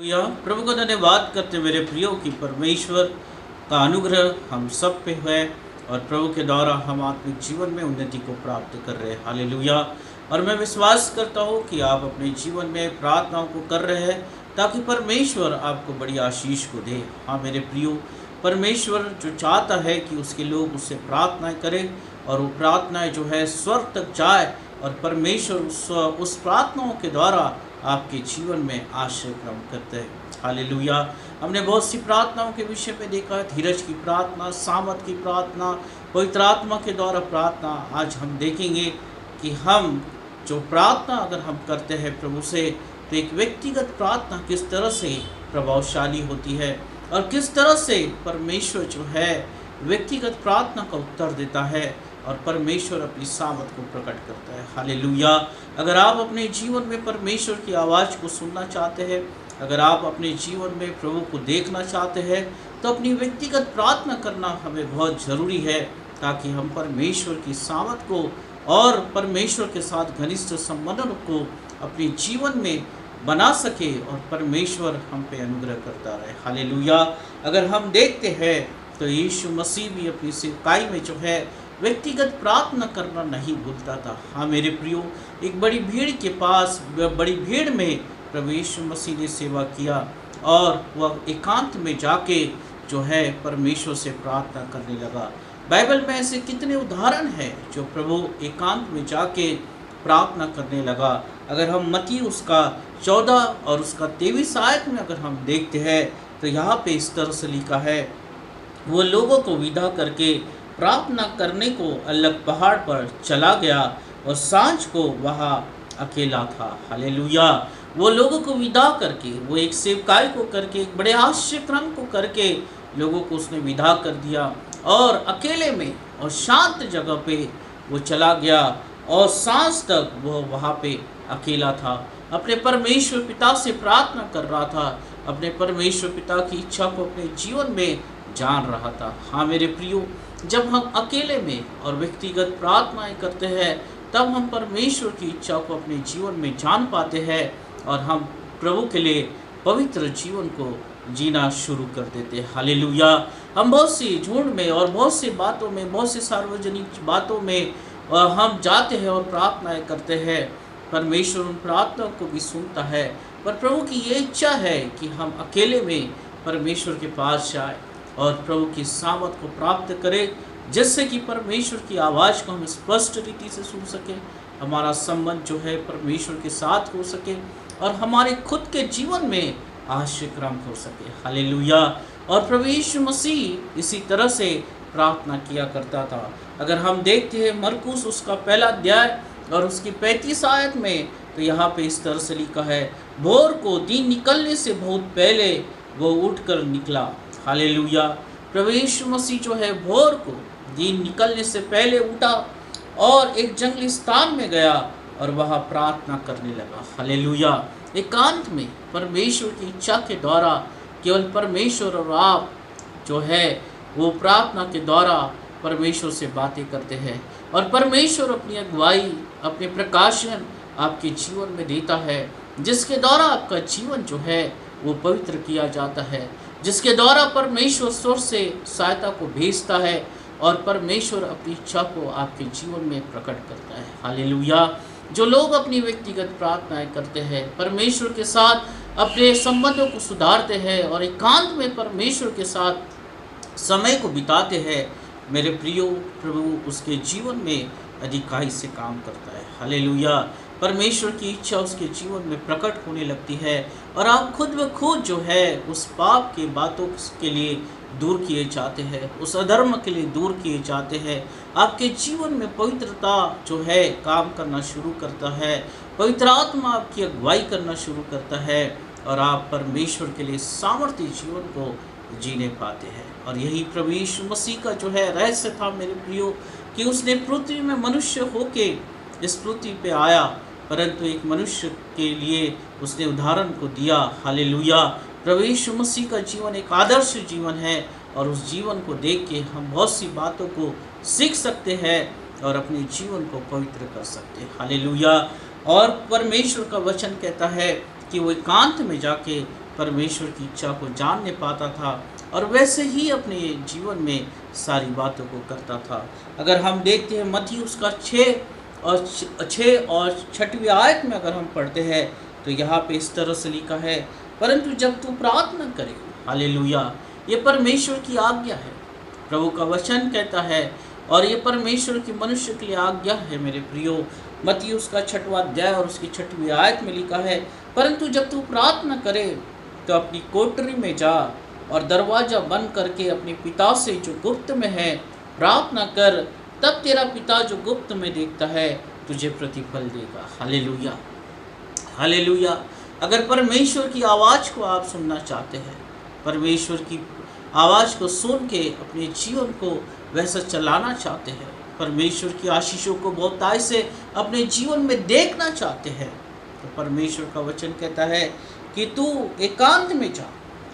यह प्रभु को धन्यवाद करते मेरे प्रियो की परमेश्वर का अनुग्रह हम सब पे है और प्रभु के द्वारा हम आत्मिक जीवन में उन्नति को प्राप्त कर रहे हैं। हालेलुया। और मैं विश्वास करता हूँ कि आप अपने जीवन में प्रार्थनाओं को कर रहे हैं ताकि परमेश्वर आपको बड़ी आशीष को दे। हाँ मेरे प्रियो, परमेश्वर जो चाहता है कि उसके लोग उससे प्रार्थनाएं करें और वो प्रार्थनाएं जो है स्वर्ग तक जाए और परमेश्वर उस प्रार्थनाओं के द्वारा आपके जीवन में आश्रय क्रम करते हैं। हालेलुया। हमने बहुत सी प्रार्थनाओं के विषय में देखा है, धीरज की प्रार्थना, सामर्थ की प्रार्थना, पवित्र आत्मा के द्वारा प्रार्थना। आज हम देखेंगे कि हम जो प्रार्थना अगर हम करते हैं प्रभु से, तो एक व्यक्तिगत प्रार्थना किस तरह से प्रभावशाली होती है और किस तरह से परमेश्वर जो है व्यक्तिगत प्रार्थना का उत्तर देता है और परमेश्वर अपनी सामर्थ को प्रकट करता है। हालेलुया। अगर आप अपने जीवन में परमेश्वर की आवाज़ को सुनना चाहते हैं, अगर आप अपने जीवन में प्रभु को देखना चाहते हैं, तो अपनी व्यक्तिगत प्रार्थना करना हमें बहुत ज़रूरी है ताकि हम परमेश्वर की सामर्थ को और परमेश्वर के साथ घनिष्ठ संबंध को अपने जीवन में बना सके और परमेश्वर हम पे अनुग्रह करता रहे। हालेलुया। अगर हम देखते हैं तो यीशु मसीह भी अपनी सेवकाई में जो है व्यक्तिगत प्रार्थना करना नहीं भूलता था। हाँ मेरे प्रियो, एक बड़ी भीड़ के पास, बड़ी भीड़ में प्रभु यीशु मसीह ने सेवा किया और वह एकांत में जाके जो है परमेश्वर से प्रार्थना करने लगा। बाइबल में ऐसे कितने उदाहरण हैं जो प्रभु एकांत में जाके प्रार्थना करने लगा। अगर हम मत्ती उसका 14 और उसका 23 आयत में अगर हम देखते हैं तो यहाँ पे इस तरह से लिखा है, वो लोगों को विदा करके प्रार्थना करने को अलग पहाड़ पर चला गया और सांझ को वहाँ अकेला था। हालेलुया। वो लोगों को विदा करके, वो एक सेवकाई को करके, एक बड़े आश्चर्य क्रम को करके लोगों को उसने विदा कर दिया और अकेले में और शांत जगह पे वो चला गया और सांझ तक वो वहाँ पे अकेला था। अपने परमेश्वर पिता से प्रार्थना कर रहा था, अपने परमेश्वर पिता की इच्छा को अपने जीवन में जान रहा था। हाँ मेरे प्रियो, जब हम अकेले में और व्यक्तिगत प्रार्थनाएं करते हैं तब हम परमेश्वर की इच्छा को अपने जीवन में जान पाते हैं और हम प्रभु के लिए पवित्र जीवन को जीना शुरू कर देते हैं। हालेलुया। हम बहुत सी झुंड में और बहुत सी बातों में, बहुत सी सार्वजनिक बातों में हम जाते हैं और प्रार्थनाएं करते हैं। परमेश्वर उन प्रार्थनाओं को भी सुनता है, पर प्रभु की ये इच्छा है कि हम अकेले में परमेश्वर के पास जाए और प्रभु की सामर्थ को प्राप्त करें, जिससे कि परमेश्वर की आवाज़ को हम स्पष्ट रीति से सुन सकें, हमारा संबंध जो है परमेश्वर के साथ हो सके और हमारे खुद के जीवन में आश्चर्य क्रम हो सके। हालेलुया। और प्रभु यीशु मसीह इसी तरह से प्रार्थना किया करता था। अगर हम देखते हैं मरकुस उसका 1 अध्याय और उसकी 35 आयत में, तो यहाँ पे इस तरह से लिखा है, भोर को दिन निकलने से बहुत पहले वो उठकर निकला। हालेलुया। प्रभु यीशु मसीह जो है भोर को दिन निकलने से पहले उठा और एक जंगली स्थान में गया और वहाँ प्रार्थना करने लगा। हालेलुया। एकांत में परमेश्वर की इच्छा के द्वारा केवल परमेश्वर और आप जो है वो प्रार्थना के द्वारा परमेश्वर से बातें करते हैं और परमेश्वर अपनी अगुवाई, अपने प्रकाशन आपके जीवन में देता है, जिसके द्वारा आपका जीवन जो है वो पवित्र किया जाता है, जिसके द्वारा परमेश्वर स्वर से सहायता को भेजता है और परमेश्वर अपनी इच्छा को आपके जीवन में प्रकट करता है। हालेलुया। जो लोग अपनी व्यक्तिगत प्रार्थनाएं करते हैं, परमेश्वर के साथ अपने संबंधों को सुधारते हैं और एकांत में परमेश्वर के साथ समय को बिताते हैं, मेरे प्रियो, प्रभु उसके जीवन में अधिकाई से काम करता है। हालेलुया। परमेश्वर की इच्छा उसके जीवन में प्रकट होने लगती है और आप खुद ब खुद जो है उस पाप के बातों के लिए दूर किए जाते हैं, उस अधर्म के लिए दूर किए जाते हैं। आपके जीवन में पवित्रता जो है काम करना शुरू करता है, पवित्र आत्मा आपकी अगुवाई करना शुरू करता है और आप परमेश्वर के लिए सामर्थ्य जीवन को जीने पाते हैं। और यही प्रभु यीशु मसीह का जो है रहस्य था मेरे प्रियो, कि उसने पृथ्वी में मनुष्य होके इस पृथ्वी पे आया, परंतु एक मनुष्य के लिए उसने उदाहरण को दिया। हालेलुया। प्रभु यीशु मसीह का जीवन एक आदर्श जीवन है और उस जीवन को देख के हम बहुत सी बातों को सीख सकते हैं और अपने जीवन को पवित्र कर सकते हैं। हालेलुया। और परमेश्वर का वचन कहता है कि वो एकांत में जाके परमेश्वर की इच्छा को जानने पाता था और वैसे ही अपने जीवन में सारी बातों को करता था। अगर हम देखते हैं मत्ती उसका 6 और 6वीं आयत में अगर हम पढ़ते हैं तो यहाँ पे इस तरह से लिखा है, परंतु जब तू प्रार्थना करे, हालेलुया, ये परमेश्वर की आज्ञा है, प्रभु का वचन कहता है और ये परमेश्वर की मनुष्य के लिए आज्ञा है मेरे प्रियो। मत्ती उसका 6वां अध्याय और उसकी 6वीं आयत में लिखा है, परंतु जब तू प्रार्थना करे तो अपनी कोठरी में जा और दरवाजा बंद करके अपने पिता से जो गुप्त में है प्रार्थना कर, तब तेरा पिता जो गुप्त में देखता है तुझे प्रतिफल देगा। Hallelujah, hallelujah. अगर परमेश्वर की आवाज़ को आप सुनना चाहते हैं, परमेश्वर की आवाज़ को सुन के अपने जीवन को वैसा चलाना चाहते हैं, परमेश्वर की आशीषों को बहुतायत से अपने जीवन में देखना चाहते हैं, तो परमेश्वर का वचन कहता है कि तू एकांत में जा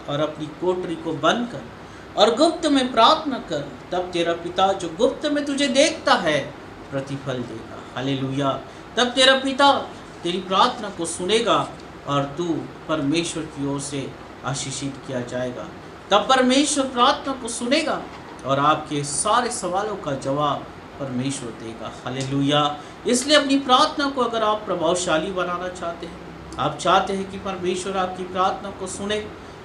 और अपनी कोठरी को बंद कर और गुप्त में प्रार्थना कर, तब तेरा पिता जो गुप्त में तुझे देखता है प्रतिफल देगा। हालेलुया। तब तेरा पिता तेरी प्रार्थना को सुनेगा और तू परमेश्वर की ओर से आशीषित किया जाएगा। तब परमेश्वर प्रार्थना को सुनेगा और आपके सारे सवालों का जवाब परमेश्वर देगा। हालेलुया। इसलिए अपनी प्रार्थना को अगर आप प्रभावशाली बनाना चाहते हैं, आप चाहते हैं कि परमेश्वर आपकी प्रार्थना को सुने,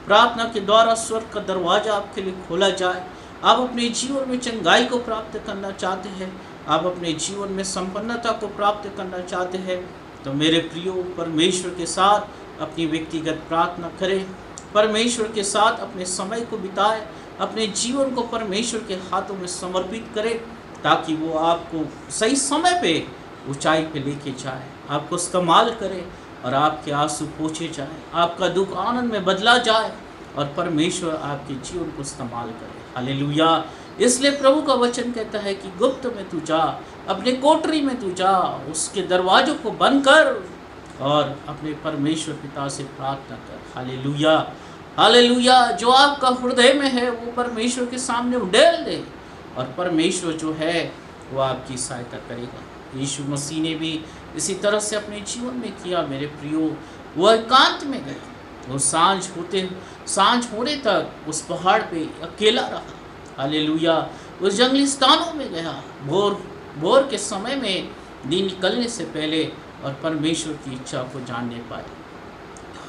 प्रार्थना के द्वारा स्वर्ग का दरवाजा आपके लिए खोला जाए, आप अपने जीवन में चंगाई को प्राप्त करना चाहते हैं, आप अपने जीवन में संपन्नता को प्राप्त करना चाहते हैं, तो मेरे प्रियो परमेश्वर के साथ अपनी व्यक्तिगत प्रार्थना करें, परमेश्वर के साथ अपने समय को बिताएं, अपने जीवन को परमेश्वर के हाथों में समर्पित करें, ताकि वो आपको सही समय पे ऊंचाई पे लेके जाए, आपको इस्तेमाल करे और आपके आंसू पोंछे जाए, आपका दुख आनंद में बदला जाए और परमेश्वर आपके जीवन को इस्तेमाल करे। हालेलुया। इसलिए प्रभु का वचन कहता है कि गुप्त में तू जा, अपने कोठरी में तू जा, उसके दरवाजों को बंद कर और अपने परमेश्वर पिता से प्रार्थना कर। Hallelujah, hallelujah. जो आपका हृदय में है वो परमेश्वर के सामने उड़ेल दे और परमेश्वर जो है वो आपकी सहायता करेगा। यीशु मसीह ने भी इसी तरह से अपने जीवन में किया मेरे प्रियो। वो एकांत में गया, वो सांझ होने तक उस पहाड़ पे अकेला रहा। हालेलुया। उस जंगली स्थानों में गया भोर के समय में दिन निकलने से पहले और परमेश्वर की इच्छा को जानने पाए।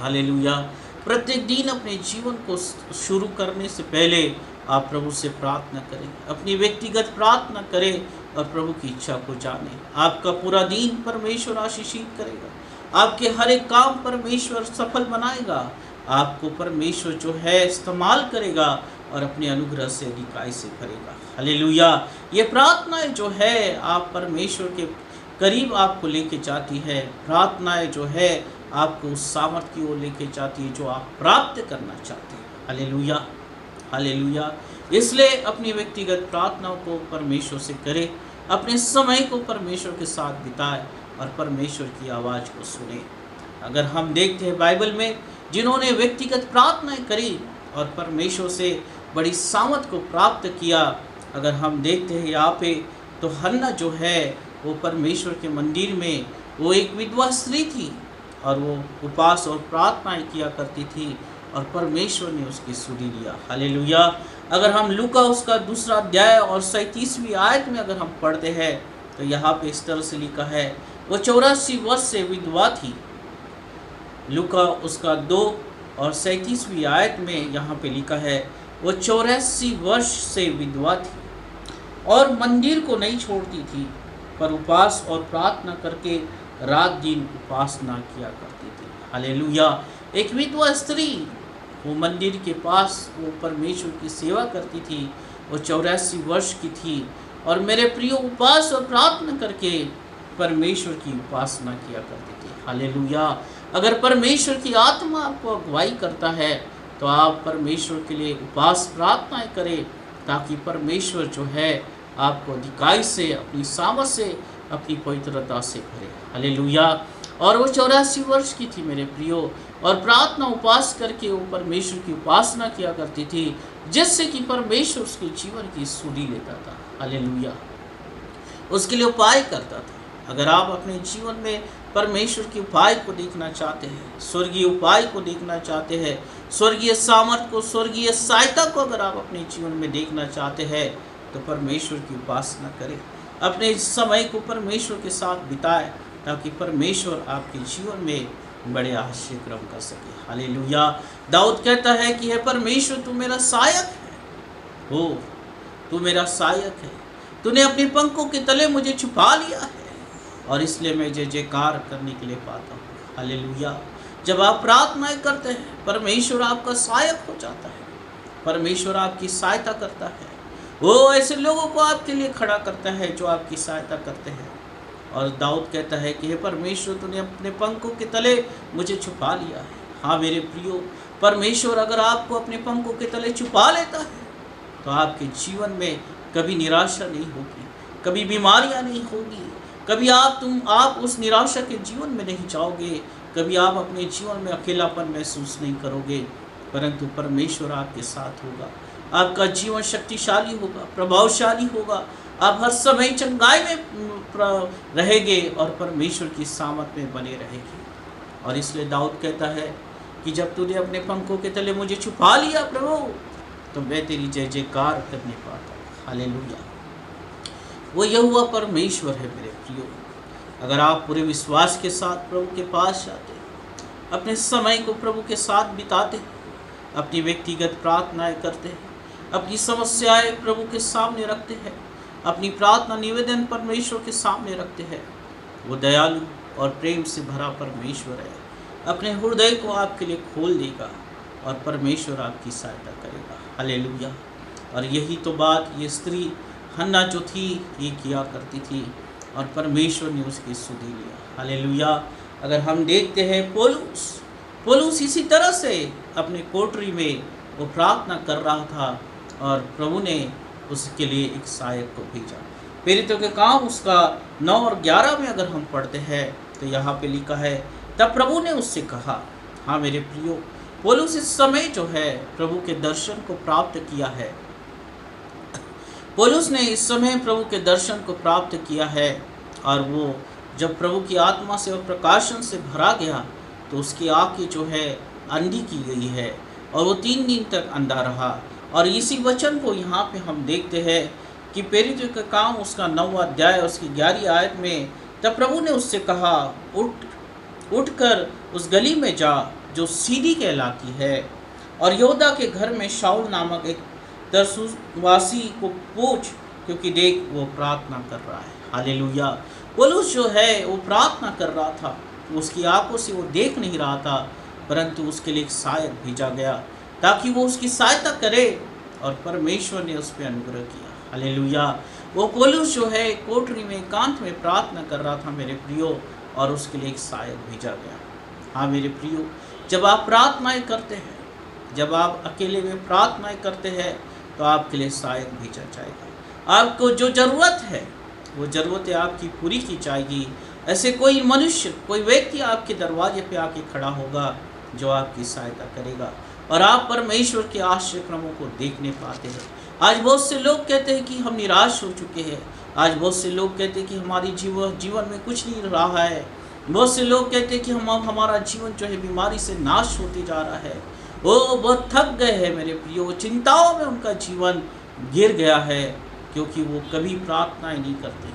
हालेलुया। प्रत्येक दिन अपने जीवन को शुरू करने से पहले आप प्रभु से प्रार्थना करें, अपनी व्यक्तिगत प्रार्थना करें और प्रभु की इच्छा को जानें। आपका पूरा दिन परमेश्वर आशीषित करेगा, आपके हर एक काम परमेश्वर सफल बनाएगा, आपको परमेश्वर जो है इस्तेमाल करेगा और अपने अनुग्रह से अधिकाई से करेगा। हालेलुया। ये प्रार्थनाएं जो है आप परमेश्वर के करीब आपको लेके जाती है, प्रार्थनाएं जो है आपको उस सामर्थ की ओर लेके जाती है जो आप प्राप्त करना चाहते हैं। Hallelujah, hallelujah. इसलिए अपनी व्यक्तिगत प्रार्थनाओं को परमेश्वर से करें, अपने समय को परमेश्वर के साथ बिताएं और परमेश्वर की आवाज़ को सुने। अगर हम देखते हैं बाइबल में जिन्होंने व्यक्तिगत प्रार्थनाएं करी और परमेश्वर से बड़ी सामर्थ को प्राप्त किया, अगर हम देखते हैं यहाँ पे तो हन्ना जो है वो परमेश्वर के मंदिर में वो एक विधवा स्त्री थी और वो उपवास और प्रार्थनाएं किया करती थी और परमेश्वर ने उसकी सुनी लिया। हालेलुया। अगर हम लूका उसका 2 अध्याय और 37वीं आयत में अगर हम पढ़ते हैं तो यहाँ पे इस तरह से लिखा है, वो 84 वर्ष से विधवा थी। लूका उसका 2 और 37वीं आयत में यहाँ पे लिखा है, वो 84 वर्ष से विधवा थी और मंदिर को नहीं छोड़ती थी, पर उपवास और प्रार्थना करके रात दिन उपासना किया करती थी। हालेलुया। एक विधवा स्त्री वो मंदिर के पास वो परमेश्वर की सेवा करती थी, वो 84 वर्ष की थी और मेरे प्रियो उपवास और प्रार्थना करके परमेश्वर की उपासना किया करती थी। हालेलुया। अगर परमेश्वर की आत्मा आपको अगुवाई करता है तो आप परमेश्वर के लिए उपवास प्रार्थनाएं करें, ताकि परमेश्वर जो है आपको अधिकाई से, अपनी सामर्थ से, अपनी पवित्रता से भरे। हालेलुया। और वो 84 वर्ष की थी मेरे प्रियो और प्रार्थना उपवास करके वो परमेश्वर की उपासना किया करती थी, जिससे कि परमेश्वर उसके जीवन की सुधि लेता था। हालेलुया। उसके लिए उपाय करता था। अगर आप अपने जीवन में परमेश्वर के उपाय को देखना चाहते हैं, स्वर्गीय उपाय को देखना चाहते हैं, स्वर्गीय सामर्थ को, स्वर्गीय सहायता को अगर आप अपने जीवन में देखना चाहते हैं तो परमेश्वर की उपासना करें, अपने समय को परमेश्वर के साथ बिताएं, ताकि परमेश्वर आपके जीवन में बड़े आश्चर्य क्रम कर सके। हालेलुया। दाऊद कहता है कि हे परमेश्वर तू मेरा सहायक है, हो तू मेरा सहायक है, तूने अपने पंखों के तले मुझे छुपा लिया है, और इसलिए मैं जय जयकार करने के लिए पाता हूँ। हालेलुया। जब आप प्रार्थनाएं करते हैं परमेश्वर आपका सहायक हो जाता है, परमेश्वर आपकी सहायता करता है, वो ऐसे लोगों को आपके लिए खड़ा करता है जो आपकी सहायता करते हैं। और दाऊद कहता है कि हे परमेश्वर तूने अपने पंखों के तले मुझे छुपा लिया है। हाँ मेरे प्रियो, परमेश्वर अगर आपको अपने पंखों के तले छुपा लेता है तो आपके जीवन में कभी निराशा नहीं होगी, कभी बीमारियां नहीं होगी, कभी आप उस निराशा के जीवन में नहीं जाओगे, कभी आप अपने जीवन में अकेलापन महसूस नहीं करोगे, परंतु परमेश्वर आपके साथ होगा। आपका जीवन शक्तिशाली होगा, प्रभावशाली होगा, आप हर समय चंगाई में रहेंगे और परमेश्वर की सामर्थ में बने रहेंगे। और इसलिए दाऊद कहता है कि जब तूने अपने पंखों के तले मुझे छुपा लिया प्रभु, तो मैं तेरी जय जयकार करने पाता। हालेलुया। वो यहोवा परमेश्वर है मेरे प्रियो। अगर आप पूरे विश्वास के साथ प्रभु के पास जाते, अपने समय को प्रभु के साथ बिताते, अपनी व्यक्तिगत प्रार्थनाएं करते हैं, अपनी समस्याएं प्रभु के सामने रखते हैं, अपनी प्रार्थना निवेदन परमेश्वर के सामने रखते हैं, वो दयालु और प्रेम से भरा परमेश्वर है, अपने हृदय को आपके लिए खोल देगा और परमेश्वर आपकी सहायता करेगा। हालेलुया। और यही तो बात ये स्त्री हन्ना जो थी ये किया करती थी, और परमेश्वर ने उसकी सुधि लिया। हालेलुया। अगर हम देखते हैं पौलुस इसी तरह से अपने कोठरी में वो प्रार्थना कर रहा था, और प्रभु ने उसके लिए एक सहायक को भेजा। प्रेरितों के काम उसका 9 और 11 में अगर हम पढ़ते हैं तो यहाँ पे लिखा है, तब प्रभु ने उससे कहा। हाँ मेरे प्रियो, पौलुस इस समय जो है प्रभु के दर्शन को प्राप्त किया है, पौलुस ने इस समय प्रभु के दर्शन को प्राप्त किया है, और वो जब प्रभु की आत्मा से और प्रकाशन से भरा गया तो उसकी आँखें जो है अंधी की गई है, और वो 3 दिन तक अंधा रहा। और इसी वचन को यहाँ पे हम देखते हैं कि प्रेरितों का काम उसका 9वां अध्याय उसकी 11वीं आयत में, तब प्रभु ने उससे कहा, उठकर उस गली में जा जो सीधी कहलाती है, और यहूदा के घर में शाऊल नामक एक तरसुसवासी को पूछ, क्योंकि देख वो प्रार्थना कर रहा है। हालेलुया। पौलुस जो है वो प्रार्थना कर रहा था, उसकी आंखों से वो देख नहीं रहा था, परंतु उसके लिए एक सहायक भेजा गया ताकि वो उसकी सहायता करे, और परमेश्वर ने उस पर अनुग्रह किया। हालेलुया। वो पौलुस जो है कोठरी में एकांत में प्रार्थना कर रहा था मेरे प्रियो, और उसके लिए एक सहायक भेजा गया। हाँ मेरे प्रियो, जब आप प्रार्थनाएं करते हैं, जब आप अकेले में प्रार्थनाएं करते हैं तो आपके लिए सहायक भेजा जाएगा। आपको जो ज़रूरत है वो ज़रूरतें आपकी पूरी की जाएगी। ऐसे कोई मनुष्य, कोई व्यक्ति आपके दरवाजे पे आके खड़ा होगा जो आपकी सहायता करेगा, और आप परमेश्वर के आश्चर्य क्रमों को देखने पाते हैं। आज बहुत से लोग कहते हैं कि हम निराश हो चुके हैं, आज बहुत से लोग कहते हैं कि हमारी जीवन में कुछ नहीं रहा है, बहुत से लोग कहते हैं कि हमारा जीवन जो है बीमारी से नाश होते जा रहा है, वो बहुत थक गए हैं मेरे प्रियो, चिंताओं में उनका जीवन गिर गया है, क्योंकि वो कभी प्रार्थनाएं नहीं करते,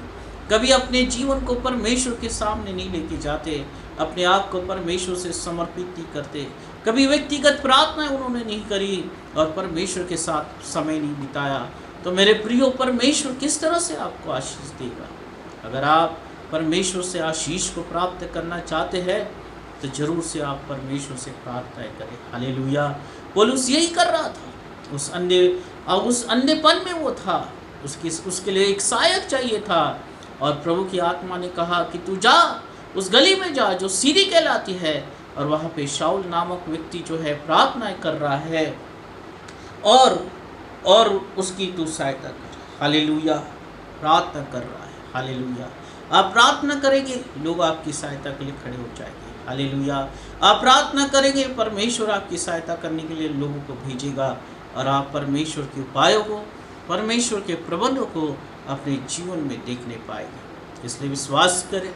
कभी अपने जीवन को परमेश्वर के सामने नहीं लेके जाते, अपने आप को परमेश्वर से समर्पित नहीं करते, कभी व्यक्तिगत प्रार्थनाएं उन्होंने नहीं करी, और परमेश्वर के साथ समय नहीं बिताया। तो मेरे प्रियो, परमेश्वर किस तरह से आपको आशीष देगा? अगर आप परमेश्वर से आशीष को प्राप्त करना चाहते हैं तो जरूर से आप परमेश्वर से प्रार्थनाएं करें। हालेलुया। पौलुस यही कर रहा था, उस अंधेपन में वो था, उसके लिए एक सहायक चाहिए था, और प्रभु की आत्मा ने कहा कि तू जा, उस गली में जा जो सीधी कहलाती है, और वहाँ पे शाऊल नामक व्यक्ति जो है प्रार्थनाएं कर रहा है, और उसकी तू सहायता कर। हालेलुया। प्रार्थना कर रहा है। हालेलुया। आप प्रार्थना करेंगे, लोग आपकी सहायता के लिए खड़े हो जाएंगे। हालेलुया। आप प्रार्थना करेंगे, परमेश्वर आपकी सहायता करने के लिए लोगों को भेजेगा, और आप परमेश्वर के उपायों को, परमेश्वर के प्रबंधों को अपने जीवन में देखने पाएंगे। इसलिए विश्वास करें,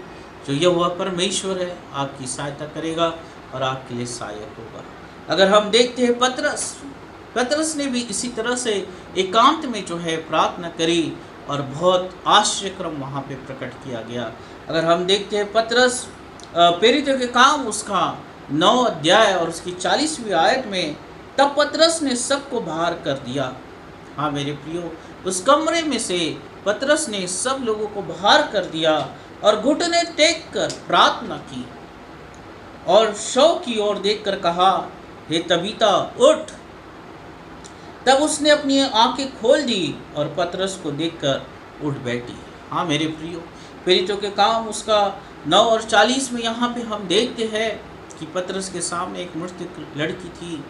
जो यहोवा परमेश्वर है आपकी सहायता करेगा और आपके लिए सहायक होगा। अगर हम देखते हैं पतरस ने भी इसी तरह से एकांत में जो है प्रार्थना करी और बहुत आश्चर्यक्रम वहाँ पे प्रकट किया गया। अगर हम देखते हैं पतरस प्रेरितों के काम उसका 9 अध्याय और उसकी 40वीं आयत में, तब पतरस ने सबको बाहर कर दिया। हाँ मेरे प्रियो, उस कमरे में से पतरस ने सब लोगों को बाहर कर दिया और घुटने टेक कर प्रार्थना की और शव की ओर देखकर कहा, हे तबीता उठ। तब उसने अपनी आंखें खोल दी और पतरस को देखकर उठ बैठी। हाँ मेरे प्रियो, प्रेरितों के काम उसका 9 और 40 में यहाँ पे हम देखते हैं कि पतरस के सामने एक मृतक लड़की थी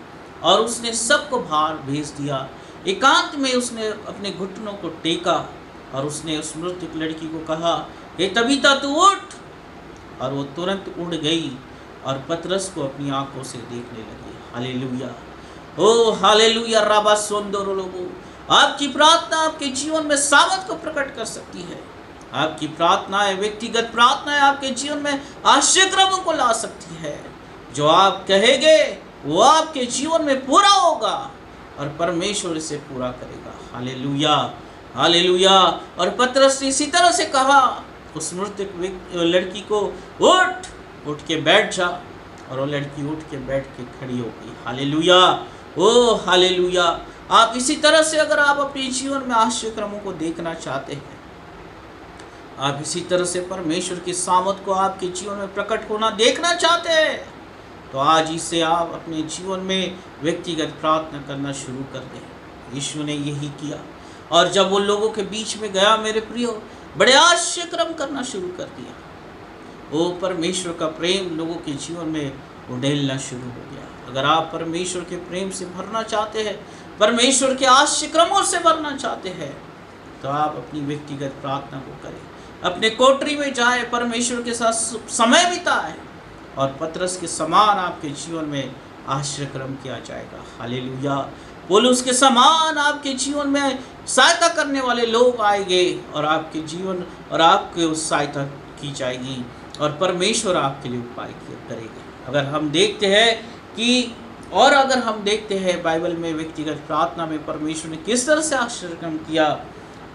और उसने सबको बाहर भेज दिया। एकांत में उसने अपने घुटनों को टेका और उसने उस मृतक लड़की को कहा, हे तबीता तू उठ। और वो तुरंत उड़ गई और पतरस को अपनी आंखों से देखने लगी। हालेलुया, ओ हालेलुया। राबा सोंदोरो लोगो, आपकी प्रार्थना आपके जीवन में सामर्थ को प्रकट कर सकती है। आपकी प्रार्थनाएं, व्यक्तिगत प्रार्थनाएं आपके जीवन में आश्चर्यक्रमों को ला सकती है। जो आप कहेंगे वो आपके जीवन में पूरा होगा और परमेश्वर इसे पूरा करेगा। Hallelujah, hallelujah. और पतरस ने इसी तरह से कहा उस मृतक लड़की को, उठ के बैठ जा। और वो लड़की उठ के बैठ के खड़ी हो गई। हालेलुया, ओ हालेलुया। आप इसी तरह से अगर आप अपने जीवन में आश्चर्यक्रमों को देखना चाहते हैं, आप इसी तरह से परमेश्वर की सामर्थ को आपके जीवन में प्रकट होना देखना चाहते हैं, तो आज इसे आप अपने जीवन में व्यक्तिगत प्रार्थना करना शुरू कर दें। यीशु ने यही किया और जब वो लोगों के बीच में गया मेरे प्रियो, बड़े आश्चर्यक्रम करना शुरू कर दिया। वो परमेश्वर का प्रेम लोगों के जीवन में उड़ेलना शुरू हो गया। अगर आप परमेश्वर के प्रेम से भरना चाहते हैं, परमेश्वर के आश्चर्यक्रमों से भरना चाहते हैं, तो आप अपनी व्यक्तिगत प्रार्थना को करें, अपने कोठरी में जाए, परमेश्वर के साथ समय बिताए और पतरस के समान आपके जीवन में आश्चर्यक्रम किया जाएगा। हालेलुया। पौलुस के समान आपके जीवन में सहायता करने वाले लोग आएंगे और आपके जीवन और आपके उस सहायता की जाएगी और परमेश्वर आपके लिए उपाय करेगा। अगर हम देखते हैं बाइबल में व्यक्तिगत प्रार्थना में परमेश्वर ने किस तरह से आश्चर्यक्रम किया,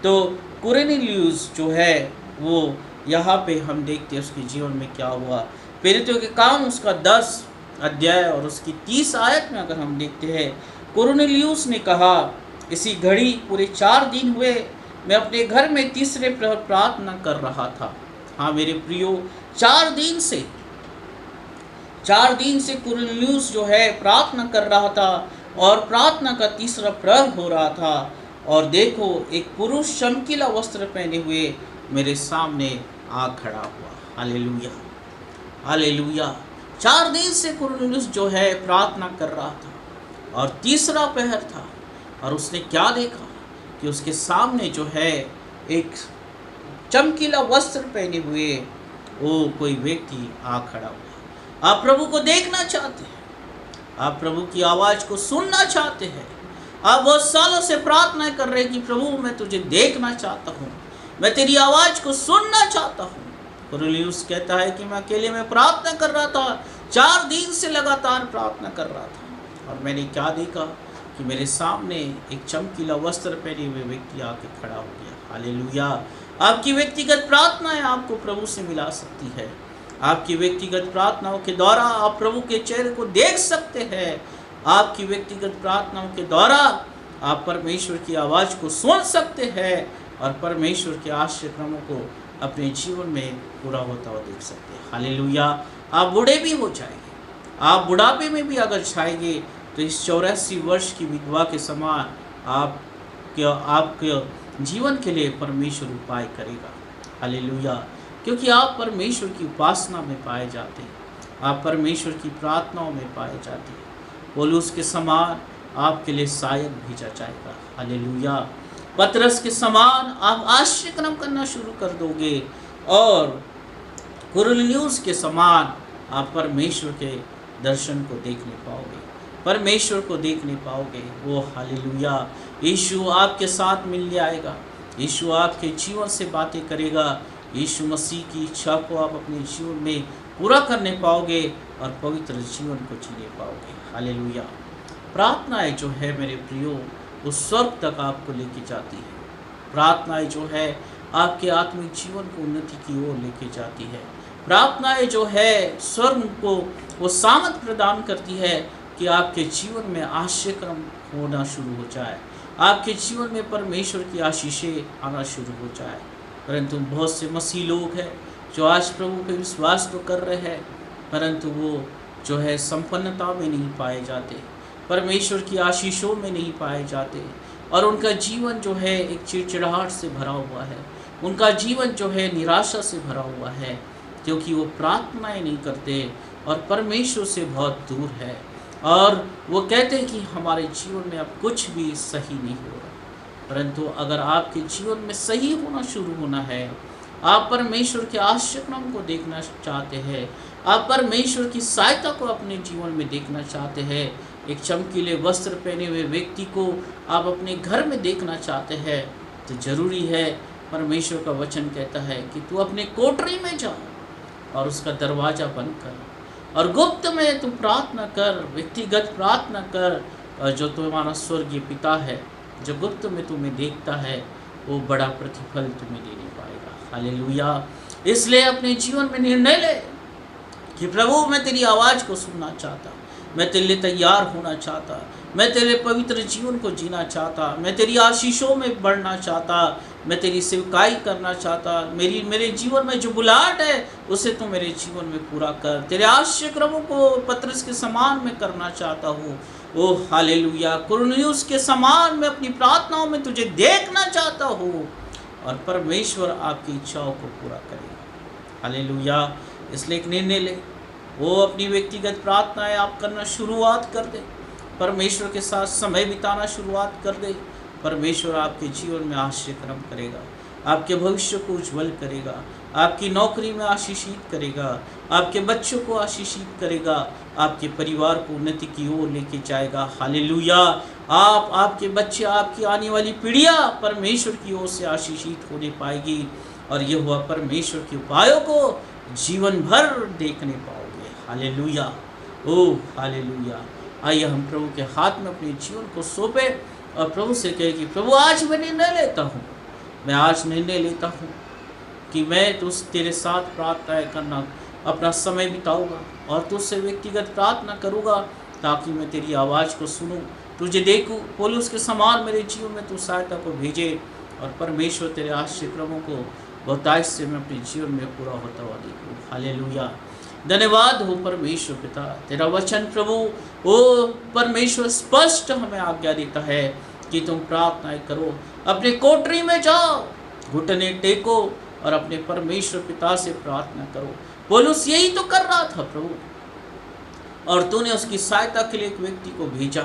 तो कुरनेलियुस जो है वो यहाँ पे हम देखते हैं उसके जीवन में क्या हुआ। प्रेरितों के काम उसका 10 अध्याय और उसकी 30 आयत में अगर हम देखते हैं, कुरनेलियुस ने कहा, इसी घड़ी पूरे 4 दिन हुए मैं अपने घर में तीसरे प्रहर प्रार्थना कर रहा था। हाँ मेरे प्रियो, 4 दिन से कुरनेलियुस जो है प्रार्थना कर रहा था और प्रार्थना का तीसरा प्रहर हो रहा था और देखो एक पुरुष चमकीला वस्त्र पहने हुए मेरे सामने आ खड़ा हुआ। Hallelujah, hallelujah. 4 दिन से कुरनेलियुस जो है प्रार्थना कर रहा था और तीसरा पहर था और उसने क्या देखा कि उसके सामने जो है एक चमकीला वस्त्र पहने हुए वो कोई व्यक्ति आ खड़ा हुआ। आप प्रभु को देखना चाहते हैं, आप प्रभु की आवाज़ को सुनना चाहते हैं, आप बहुत सालों से प्रार्थना कर रहे हैं कि प्रभु मैं तुझे देखना चाहता हूँ, मैं तेरी आवाज़ को सुनना चाहता हूँ। कुरनेलियुस कहता है कि मैं अकेले में प्रार्थना कर रहा था, 4 दिन से लगातार प्रार्थना कर रहा था और मैंने क्या देखा कि मेरे सामने एक चमकीला वस्त्र पहने हुए व्यक्ति आके खड़ा हो गया। हालेलुया। आपकी व्यक्तिगत प्रार्थनाएं आपको प्रभु से मिला सकती है। आपकी व्यक्तिगत प्रार्थनाओं के द्वारा आप प्रभु के चेहरे को देख सकते हैं। आपकी व्यक्तिगत प्रार्थनाओं के द्वारा आप परमेश्वर की आवाज़ को सुन सकते हैं और परमेश्वर के आश्चर्यक्रमों को अपने जीवन में पूरा होता हुआ देख सकते हैं। हालेलुया। आप बूढ़े भी हो जाएंगे, आप बुढ़ापे में भी अगर छाएंगे तो इस 84 वर्ष की विधवा के समान आपके जीवन के लिए परमेश्वर उपाय करेगा। हालेलुया। क्योंकि आप परमेश्वर की उपासना में पाए जाते हैं, आप परमेश्वर की प्रार्थनाओं में पाए जाते हैं। पौलुस के समान आपके लिए सहायक भेजा जाएगा। हालेलुया। पतरस के समान आप आश्चर्यक्रम करना शुरू कर दोगे और कुरनेलियुस के समान आप परमेश्वर के दर्शन को देखने पाओगे, परमेश्वर को देखने पाओगे। वो हालेलुया। यीशु आपके साथ मिलने आएगा, यीशु आपके जीवन से बातें करेगा यीशु मसीह की इच्छा को आप अपने जीवन में पूरा करने पाओगे और पवित्र जीवन को जीने पाओगे। हालेलुया। प्रार्थनाएं जो है मेरे प्रियो, वो स्वर्ग तक आपको लेके जाती है। प्रार्थनाएं जो है आपके आत्मिक जीवन को उन्नति की ओर लेके जाती है। प्रार्थनाएं जो है स्वर्ग को वो सामर्थ प्रदान करती है कि आपके जीवन में आश्चर्यक्रम होना शुरू हो जाए, आपके जीवन में परमेश्वर की आशीषें आना शुरू हो जाए। परंतु बहुत से मसीह लोग हैं जो आज प्रभु पे विश्वास तो कर रहे हैं, परंतु वो जो है संपन्नता में नहीं पाए जाते, परमेश्वर की आशीषों में नहीं पाए जाते, और उनका जीवन जो है एक चिड़चिड़ाहट से भरा हुआ है, उनका जीवन जो है निराशा से भरा हुआ है, क्योंकि वो प्रार्थनाएं नहीं करते और परमेश्वर से बहुत दूर है। और वो कहते हैं कि हमारे जीवन में अब कुछ भी सही नहीं हो रहा। परंतु अगर आपके जीवन में सही होना शुरू होना है, आप परमेश्वर के आश्चर्यक्रम को देखना चाहते हैं, आप परमेश्वर की सहायता को अपने जीवन में देखना चाहते हैं, एक चमकीले वस्त्र पहने हुए व्यक्ति को आप अपने घर में देखना चाहते हैं, तो जरूरी है, परमेश्वर का वचन कहता है कि तू अपने कोठरी में जा और उसका दरवाज़ा बंद कर और गुप्त में तू प्रार्थना कर, व्यक्तिगत प्रार्थना कर, और जो तुम्हारा स्वर्गीय पिता है जो गुप्त में तुम्हें देखता है वो बड़ा प्रतिफल तुम्हें देने पाएगा। हालेलुया। इसलिए अपने जीवन में निर्णय ले कि प्रभु मैं तेरी आवाज़ को सुनना चाहता, मैं तेरे लिए तैयार होना चाहता, मैं तेरे पवित्र जीवन को जीना चाहता, मैं तेरी आशीषों में बढ़ना चाहता, मैं तेरी सेवकाई करना चाहता, मेरे जीवन में जो बुलाहट है उसे तू मेरे जीवन में पूरा कर, तेरे आश्चर्यक्रमों को पतरस के समान में करना चाहता हूँ। ओ हालेलुया। कुरनेलियुस के समान मैं अपनी प्रार्थनाओं में तुझे देखना चाहता हूँ, और परमेश्वर आपकी इच्छाओं को पूरा करेगा। हालेलुया। इसलिए एक निर्णय ले, वो अपनी व्यक्तिगत प्रार्थनाएं आप करना शुरुआत कर दे, परमेश्वर के साथ समय बिताना शुरुआत कर दे। परमेश्वर आपके जीवन में आश्चर्यक्रम करेगा, आपके भविष्य को उज्जवल करेगा, आपकी नौकरी में आशीषित करेगा, आपके बच्चों को आशीषित करेगा, आपके परिवार को उन्नति की ओर लेके जाएगा। हालेलुया। आप, आपके बच्चे, आपकी आने वाली पीढ़ियाँ परमेश्वर की ओर से आशीषित होने पाएगी, और ये हुआ परमेश्वर के उपायों को जीवन भर देखने पाओगे। हालेलुया। ओ हालेलुया। आइए हम प्रभु के हाथ में अपने जीवन को सौंपे और प्रभु से कहे कि प्रभु आज मैं निर्णय लेता हूँ, मैं आज निर्णय लेता हूँ कि मैं तेरे साथ प्रार्थना करना अपना समय बिताऊंगा और तुझसे व्यक्तिगत प्रार्थना करूँगा, ताकि मैं तेरी आवाज़ को सुनूँ, तुझे देखूँ, पौलुस के समान मेरे जीवन में तू सहायता को भेजे, और परमेश्वर तेरे आश्चर्यक्रमों को बहुतायत से मैं अपने जीवन में पूरा होता हुआ देखूँ। हालेलुया। धन्यवाद हो परमेश्वर पिता, तेरा वचन प्रभु ओ परमेश्वर स्पष्ट हमें आज्ञा देता है कि तुम प्रार्थनाएं करो, अपने कोठरी में जाओ, घुटने टेको और अपने परमेश्वर पिता से प्रार्थना करो। पौलुस यही तो कर रहा था प्रभु, और तूने उसकी सहायता के लिए एक व्यक्ति को भेजा।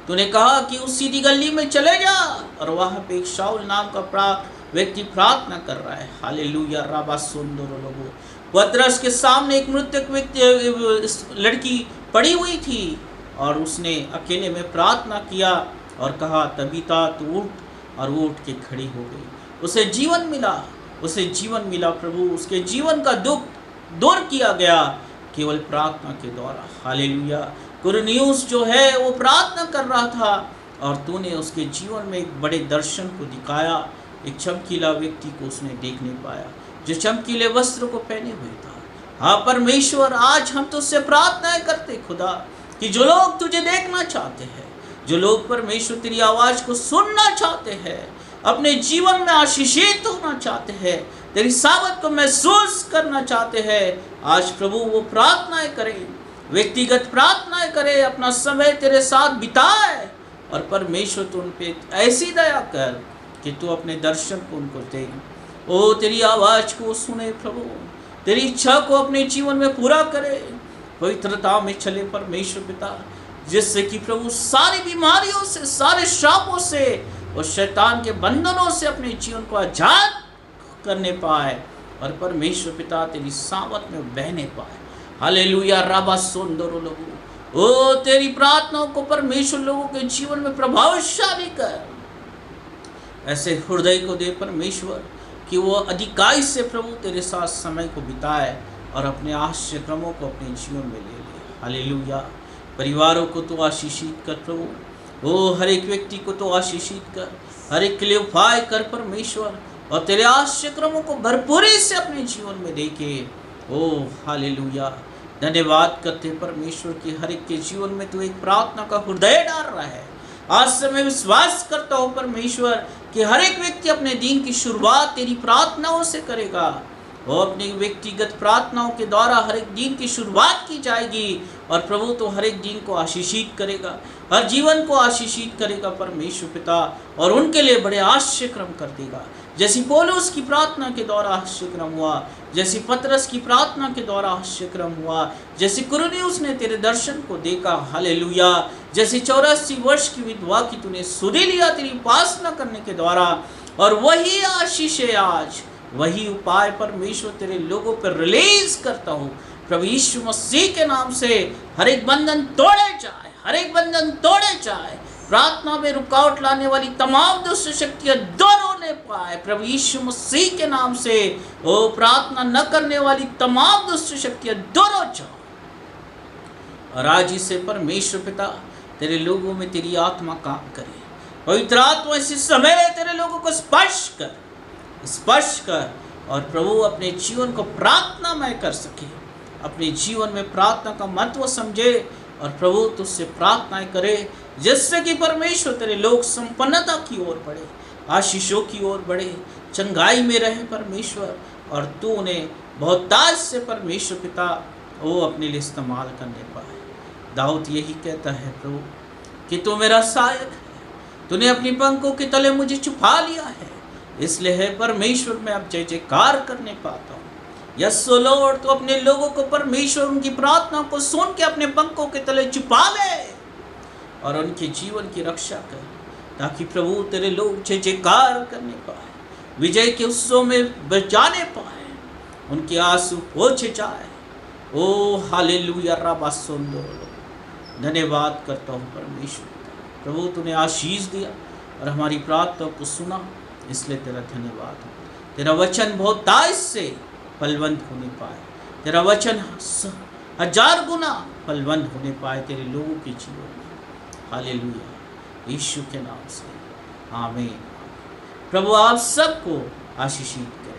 तूने कहा कि उस सीधी गली में चले जा, और वहाँ पे एक शाऊल नाम का व्यक्ति प्रार्थना कर रहा है। हालेलुया। राबा सुंदर लोगो, पतरस के सामने एक मृतक व्यक्ति लड़की पड़ी हुई थी, और उसने अकेले में प्रार्थना किया और कहा तबीता तू उठ, और वो उठ के खड़ी हो गई। उसे जीवन मिला, उसे जीवन मिला प्रभु, उसके जीवन का दुख दूर किया गया केवल प्रार्थना के द्वारा। हालेलुया। कुरनेलियुस जो है वो प्रार्थना कर रहा था, और तूने उसके जीवन में एक बड़े दर्शन को दिखाया, एक चमकीला व्यक्ति को उसने देखने पाया जो चमकीले वस्त्र को पहने हुए था। हाँ परमेश्वर, आज हम तुझसे प्रार्थनाएं करते खुदा कि जो लोग तुझे देखना चाहते हैं, जो लोग परमेश्वर तेरी आवाज़ को सुनना चाहते हैं, अपने जीवन में आशीषित होना चाहते हैं, तेरी सावत को महसूस करना चाहते हैं, आज प्रभु वो प्रार्थनाएं करें, व्यक्तिगत प्रार्थनाएं करें, अपना समय तेरे साथ बिताए, और परमेश्वर तू उन पे ऐसी दया कर कि तू अपने दर्शन को उनको दे। ओ तेरी आवाज़ को सुने प्रभु, तेरी इच्छा को अपने जीवन में पूरा करे, पवित्रता में चले परमेश्वर पिता, जिससे कि प्रभु सारी बीमारियों से, सारे श्रापों से और शैतान के बंधनों से अपने जीवन को आजाद करने पाए, और परमेश्वर पिता तेरी सावत में बहने पाए। हालेलुया। राबा सुंदर लोगो, ओ तेरी प्रार्थनाओं को परमेश्वर लोगों के जीवन में प्रभावशाली कर, ऐसे हृदय को दे परमेश्वर कि वो अधिकाई से प्रभु तेरे साथ समय को बिताए और अपने आश्चर्य क्रमों को अपने जीवन में ले ले। हालेलुया। परिवारों को तो आशीषित कर प्रभु, ओ हर एक व्यक्ति को तो आशीषित कर, हर एक के लिए उपाय कर परमेश्वर, और तेरे आश्चर्य क्रमों को भरपूरी से अपने जीवन में देखे। ओ हालेलुया। धन्यवाद करते परमेश्वर की हर एक के जीवन में तू एक प्रार्थना का हृदय डाल रहा है। आज से मैं विश्वास करता हूँ परमेश्वर कि हर एक व्यक्ति अपने दिन की शुरुआत तेरी प्रार्थनाओं से करेगा, वो अपने व्यक्तिगत प्रार्थनाओं के द्वारा हर एक दिन की शुरुआत की जाएगी, और प्रभु तो हर एक दिन को आशीषित करेगा, हर जीवन को आशीषित करेगा परमेश्वर पिता, और उनके लिए बड़े आश्चर्य क्रम कर देगा। जैसी पौलुस की प्रार्थना के द्वारा आश्चर्य क्रम हुआ, जैसी पतरस की प्रार्थना के द्वारा आश्चर्य क्रम हुआ, जैसे कुरनेलियुस ने तेरे दर्शन को देखा। हालेलुया। जैसे 84 वर्ष की विधवा की तूने सुधि लिया तेरी उपासना करने के द्वारा, और वही आशीष है आज, वही उपाय परमेश्वर तेरे लोगों पर रिलीज करता हूँ प्रभु यीशु मसीह के नाम से। हर एक बंधन तोड़े जाए, हर एक बंधन तोड़े जाए, प्रार्थना में रुकावट लाने वाली तमाम दुष्ट शक्तियां दूर होने पाए प्रभु यीशु मसीह के नाम से। ओ प्रार्थना न करने वाली तमाम दुष्ट शक्तियां दूर हो जाओ, और आज इसे परमेश्वर पिता तेरे लोगों में तेरी आत्मा काम करे। पवित्र आत्मा इसी समय तेरे लोगों को स्पर्श कर, स्पर्श कर, और प्रभु अपने जीवन को प्रार्थनामय कर सके, अपने जीवन में प्रार्थना का महत्व समझे, और प्रभु तुझसे प्रार्थनाएं करे, जिससे कि परमेश्वर तेरे लोग संपन्नता की ओर बढ़े, आशीषों की ओर बढ़े, चंगाई में रहे परमेश्वर, और तू उन्हें बहुतायत से परमेश्वर पिता वो अपने लिए इस्तेमाल करने पाए। दाऊद यही कहता है प्रभु कि तू मेरा सहायक है, तूने अपनी पंखों के तले मुझे छुपा लिया है, इसलिए है परमेश्वर मैं अब जय जयकार करने पाता हूँ। यस लॉर्ड, तो अपने लोगों को परमेश्वर उनकी प्रार्थना को सुन के अपने पंखों के तले छुपा ले, और उनके जीवन की रक्षा कर, ताकि प्रभु तेरे लोग जय जयकार करने पाए, विजय के उत्सव में बचाने पाए, उनके आंसू पोंछे जाए। ओ हालेलुया रबा सुंदर। धन्यवाद करता हूँ परमेश्वर, प्रभु तूने आशीष दिया और हमारी प्रार्थना को सुना, इसलिए तेरा धन्यवाद हो। तेरा वचन बहुत ताज से फलवंत होने पाए, तेरा वचन 1000 गुना फलवंत होने पाए तेरे लोगों के जीवन में। हालेलुया। यीशु के नाम से आमीन। प्रभु आप सबको आशीषित करे।